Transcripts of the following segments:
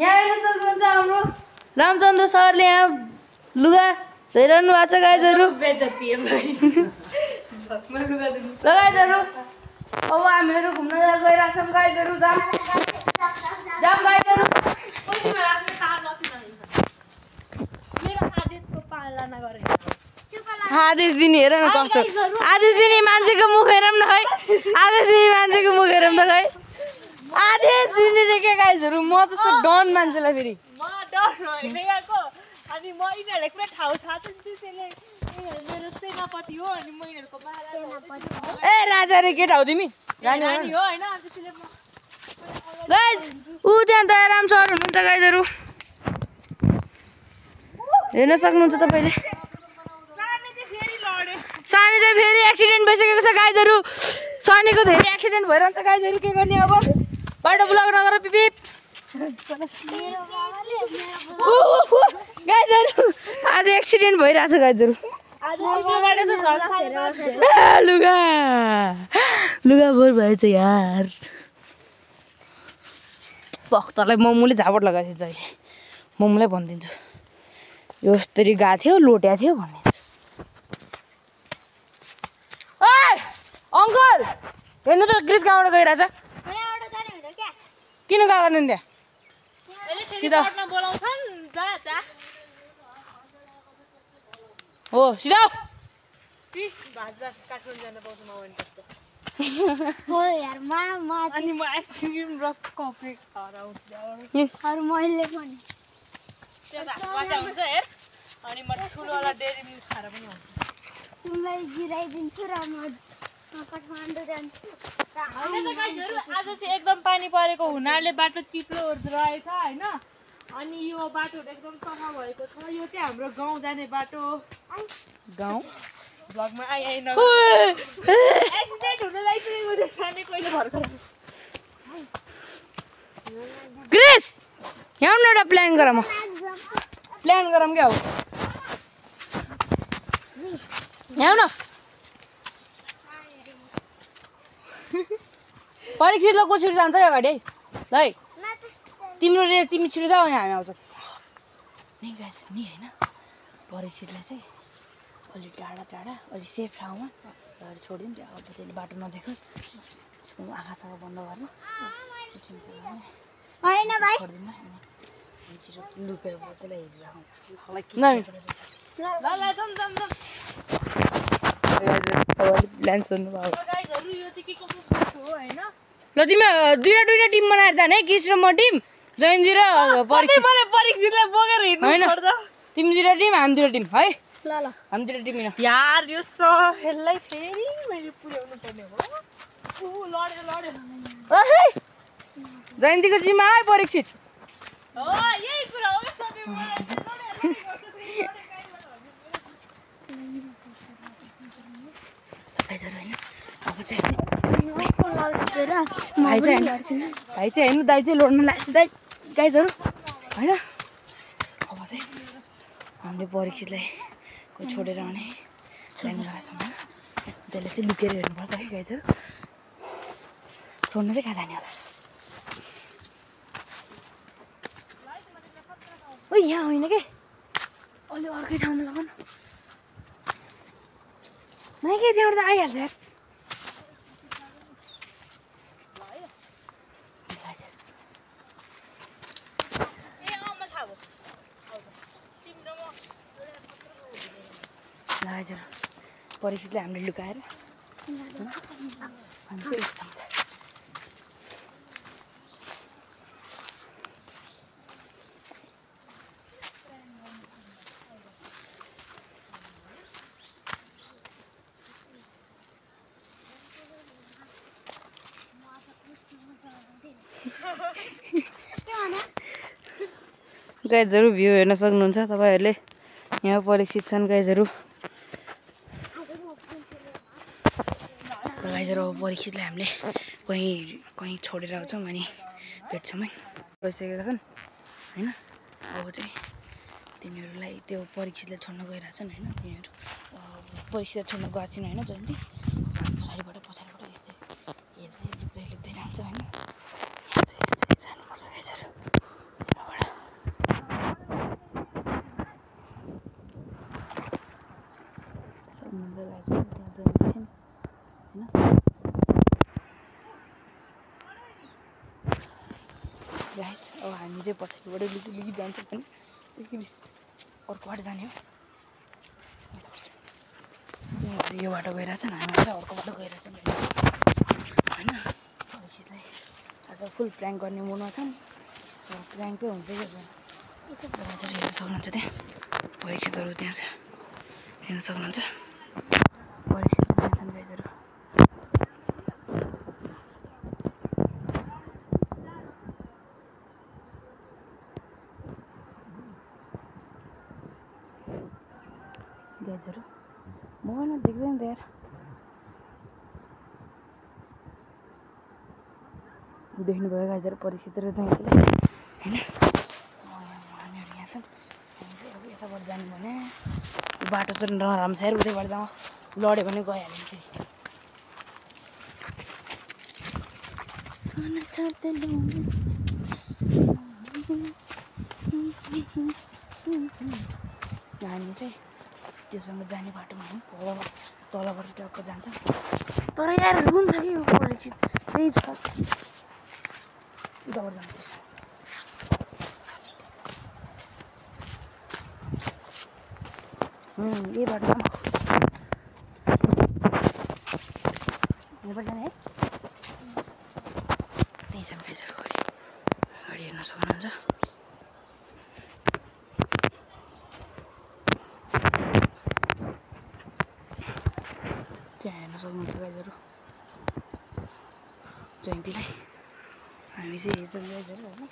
यहाँ हेर्न सक्नुहुन्छ हाम्रो रामचन्द्र सरले यहाँ लुगा धोइरहनु भएको छ गाइजहरू। गाइजहरू अब हामीहरू घुम्न गइरहेको छौँ गाइजहरू। जाम गाइजहरू। आदेश दिने हेर न कस्तो आदेश दिने मान्छेको मुख हेरौँ न है। आदेश दिने मान्छेको मुख हेरौँ त खै। आदेश दिने रे के गाइजहरू। म जस्तो डन मान्छेलाई फेरि अनि म यिनीहरूले पुरा ठाउँ थाहा छ नि त्यसैले मेरो सेनापति हो अनि म यिनीहरूको ए राजा रे के ठाउँ तिमी रानी हो हैन त्यसैले म गाइज उ त्यहाँ दयाराम सर हुनुहुन्छ गाइजहरू हेर्न सक्नुहुन्छ तपाईँले। सानी चाहिँ फेरि एक्सिडेन्ट भइसकेको छ गाइजहरू। सानीको धेरै एक्सिडेन्ट भइरहन्छ गाइजहरू। के गर्ने अब बाटो ब्लक नगर पिपिप गाइजहरू। आज एक्सिडेन्ट भइरहेछ गाइजहरू। लुगा लुगा बोर भएछ यार। भक्तलाई मोमोले झापट लगाएको थियो जहिले। मोमोलाई भनिदिन्छु यो यस्तरी गएको थियो लोट्या थियो भनिदिन्छु। अङ्कल हेर्नु त ग्रिस कहाँबाट गइरहेछ। किन गएको नि त्यहाँ हो सिधा गिराइदिन्छु र म काठमाडौँ जान्छु। आज चाहिँ एकदम पानी परेको हुनाले बाटो चिप्लो रहेछ हैन। अनि यो बाटोहरु एकदम सफा भएको छ। यो चाहिँ हाम्रो गाउँ जाने बाटो। गाउँ ब्लगमा आइ न एक्सिडेन्ट हुन लागिसकेको थियो सानै कहिले भर्खर। ग्रिस यहाँ न एउटा प्लान गरौँ। प्लान गरौँ क्या हो यहाँ न परीक्षितलाई को छिटो जान्छ अगाडि है ल है। तिम्रो रेस तिमी छिटो जाऊ यहाँ हामी आउँछौँ नि गाइस नि होइन। परीक्षितलाई चाहिँ अलिक टाढा टाढा अलिक सेफ ठाउँमा अगाडि छोडिदिउँ। त्यहाँ अब त्यसले बाटो नदेखोस् त्यसको आँखासँग बन्द गर्नु होइन भाइ छोडिदिनु। छिटो लुकेर त्यसलाई हेरिराखौँ प्लान सुन्नु भयो। ल तिमी दुईटा टिम बनाएर जाने किस र म टिम जयन्जी र परीक्षितलाई बोकेर हिँड्नु पर्छ। तिमी दुईटा टिम हामी दुईटा टिम है। ल हामी दुईटा टिम यार यो सहेललाई फेरि मैले पुर्याउनु पर्ने हो। लड्यो जयन्तीको जिम्मा है परीक्षित। यही कुरा हो अब चाहिँ भाइ चाहिँ हेर्नु दाइ चाहिँ लड्नु लाग्छ दाइ गाइजहरू होइन। अब चाहिँ हामीले परीक्षितलाई कोही छोडेर आउने छोड्नु लगाएको छ त्यसले चाहिँ लुकेर हेर्नु पर्छ है गाइजहरू। छोड्नु चाहिँ कहाँ जाने होला। ओ यहाँ होइन के अलि अर्कै ठाउँमा लगाउनु नै के त्यहाँबाट त आइहाल्छ यार। हजुर परीक्षितले हामीले लुकाएर हामी चाहिँ यस्तो गाइजहरू भ्यू हेर्न सक्नुहुन्छ तपाईँहरूले। यहाँ परीक्षित छन् गाइजहरू। गाइजहरू अब परीक्षितलाई हामीले कहीँ छोडेर आउँछौँ अनि भेट्छौँ है। गइसकेका छन् होइन। अब चाहिँ तिनीहरूलाई त्यो परीक्षितलाई छोड्न गइरहेछन् होइन। तिनीहरू परीक्षितलाई छोड्न गएको छैन होइन। जहिले पछाडिबाट यस्तै हेर्दै लेख्दै जान्छ होइन। जानुपर्छ गाइजहरू। गाइस अब हामी चाहिँ पछाडिबाट लुकी जान्छ पनि अर्को बाटो जाने हो यो बाटो गइरहेछन् हामी चाहिँ अर्को बाटो गइरहेछन् होइन भविष्यलाई आज फुल प्र्याङ्क गर्ने मुडमा छन् प्र्याङ्कै हुन्छ कि हेर्न सक्नुहुन्छ त्यहाँ भविष्यहरू त्यहाँ छ हेर्न सक्नुहुन्छ परीक्षित त्यहाँ छन् गाइजहरू गाइजहरू मोबाइलमा देख्दैन त यार देख्नुभयो गाइजहरू परीक्षित र चाहिँ होइन हामीहरू यहाँ छन् हामी चाहिँ अब यताबाट जानु भने बाटो चाहिँ नराम्रो छ यार उतैबाट जाउँ लड्यो भने गइहाल्यो फेरि हामी चाहिँ त्योसँग जाने बाटोमा हामी तलबाट टक्क जान्छ तर यार हुन्छ कि यो परीक्षित त्यही छ उताबाट जानुपर्छ यही बाटोमा यहाँबाट जाने है त्यही छ गाइजहरू गाडी हेर्न सक्नुहुन्छ त्यहाँ हेर्न सक्नुहुन्छ गाइजहरू जयन्तीलाई हामी चाहिँ हेर्छौँ गाइजहरू होइन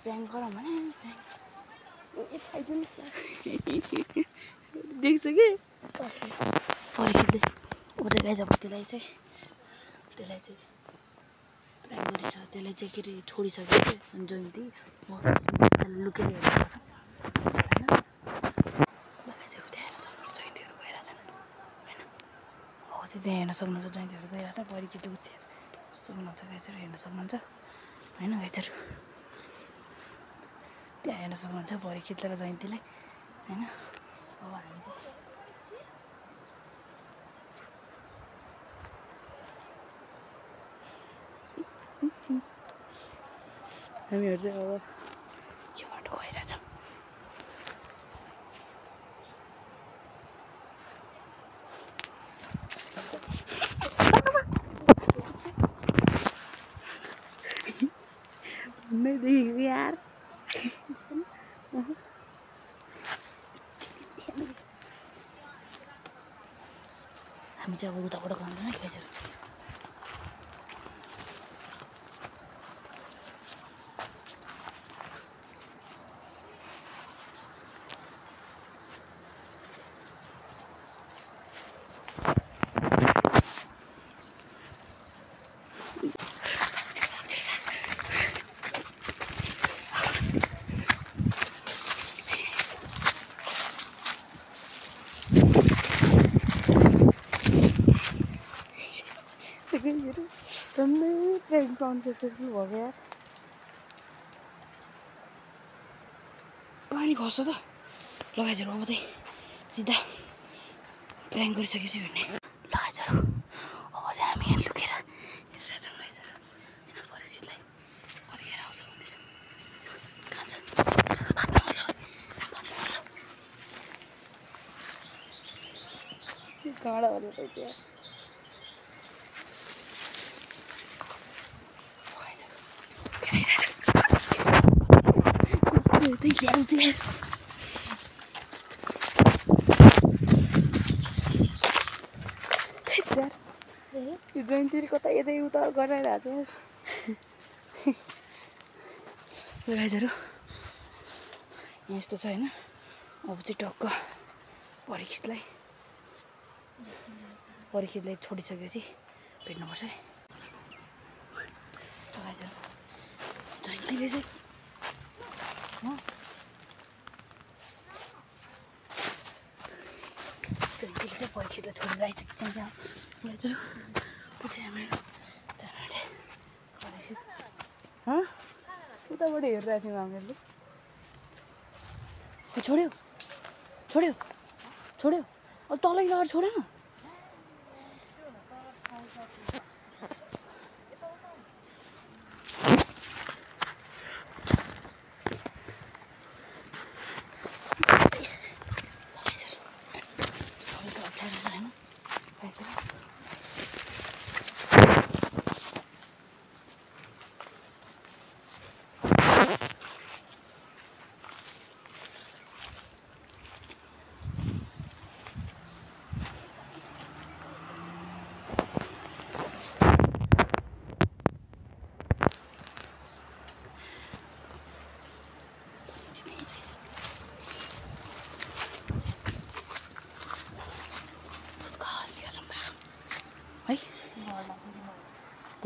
प्र्याङ्क गरौँ भने देख्छ कि परीक्षितले ऊ चाहिँ गाइज अब त्यसलाई चाहिँ प्र्याङ्क गरिसक्यो त्यसलाई चाहिँ के अरे छोडिसक्यो कि जयन्ती लुकेर हेर्नु पर्छ होइन गाइजहरू त्यहाँ हेर्न सक्नुहुन्छ जयन्तीहरू गइरहेछन् होइन अब चाहिँ त्यहाँ हेर्न सक्नुहुन्छ जयन्तीहरू गइरहेछ परीक्षित उठ्छ सक्नुहुन्छ गाइजहरू हेर्न सक्नुहुन्छ होइन गाइजहरू त्यहाँ हेर्न सक्नुहुन्छ परीक्षित र जयन्तीलाई होइन अब हामीहरू चाहिँ अब यो बाटो गइरहेछौँ नहीं देखेको यार हामी चाहिँ अब उताबाट गन्छौँ है गाइजहरू प्र्याङ्क अनसक्सेसफुल भयो यार पानी खस्छ त लगाइजहरू अब चाहिँ सिधा प्र्याङ्क गरिसकेपछि भन्ने लगाइजहरू अब चाहिँ हामी यहाँ लुकेर हेरिरहेछौँ लगाइजहरू होइन परीक्षितलाई कतिखेर आउँछ भनेर खान्छ काँडा भनेर रहेछ यार त्यही ल्याउँछ यार यो जयन्ती कता यतै उता गराइरहेको छ गाइजहरू यस्तो छ होइन अब चाहिँ टक्क परीक्षितलाई छोडिसकेपछि भेट्नुपर्छ है गाइजहरू जयन्तीले चाहिँ जयन्तीले चाहिँ परीक्षितलाई छोडेर आइसकेको छ त्यहाँ गाइजहरू पछि हामीहरू जाने परीक्षित उताबाट हेरिरहेको थियौँ हामीहरूले छोड्यो अब तलै लगेर छोडेन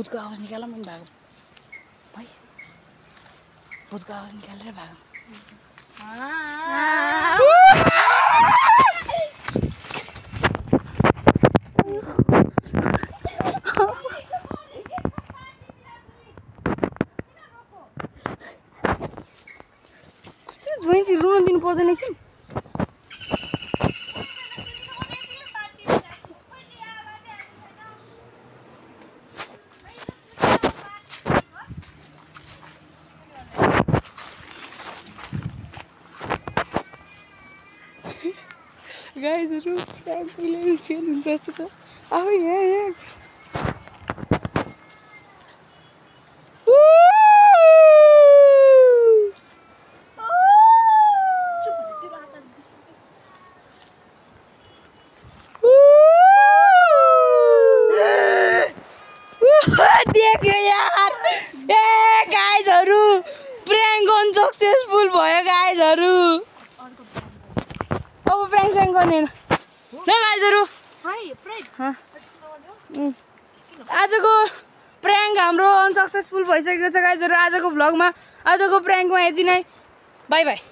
भूतको आवाज निकाल मन भागौँ है भूतको आवाज निकालेर भागौँ रुन दिनु पर्दैन एकछिन गाइजहरू कहिले फेल हुन्छ जस्तो छ आऊ यहाँ देख्यो यार ए गाइजहरू प्र्याङ्क गर्नु सक्सेसफुल भयो गाइजहरू अब प्र्याङ्क स्याङ्क गर्ने ल गाइजहरू आजको प्र्याङ्क हाम्रो अनसक्सेसफुल भइसकेको छ गाइजहरू आजको भ्लगमा आजको प्र्याङ्कमा यति नै बाई बाई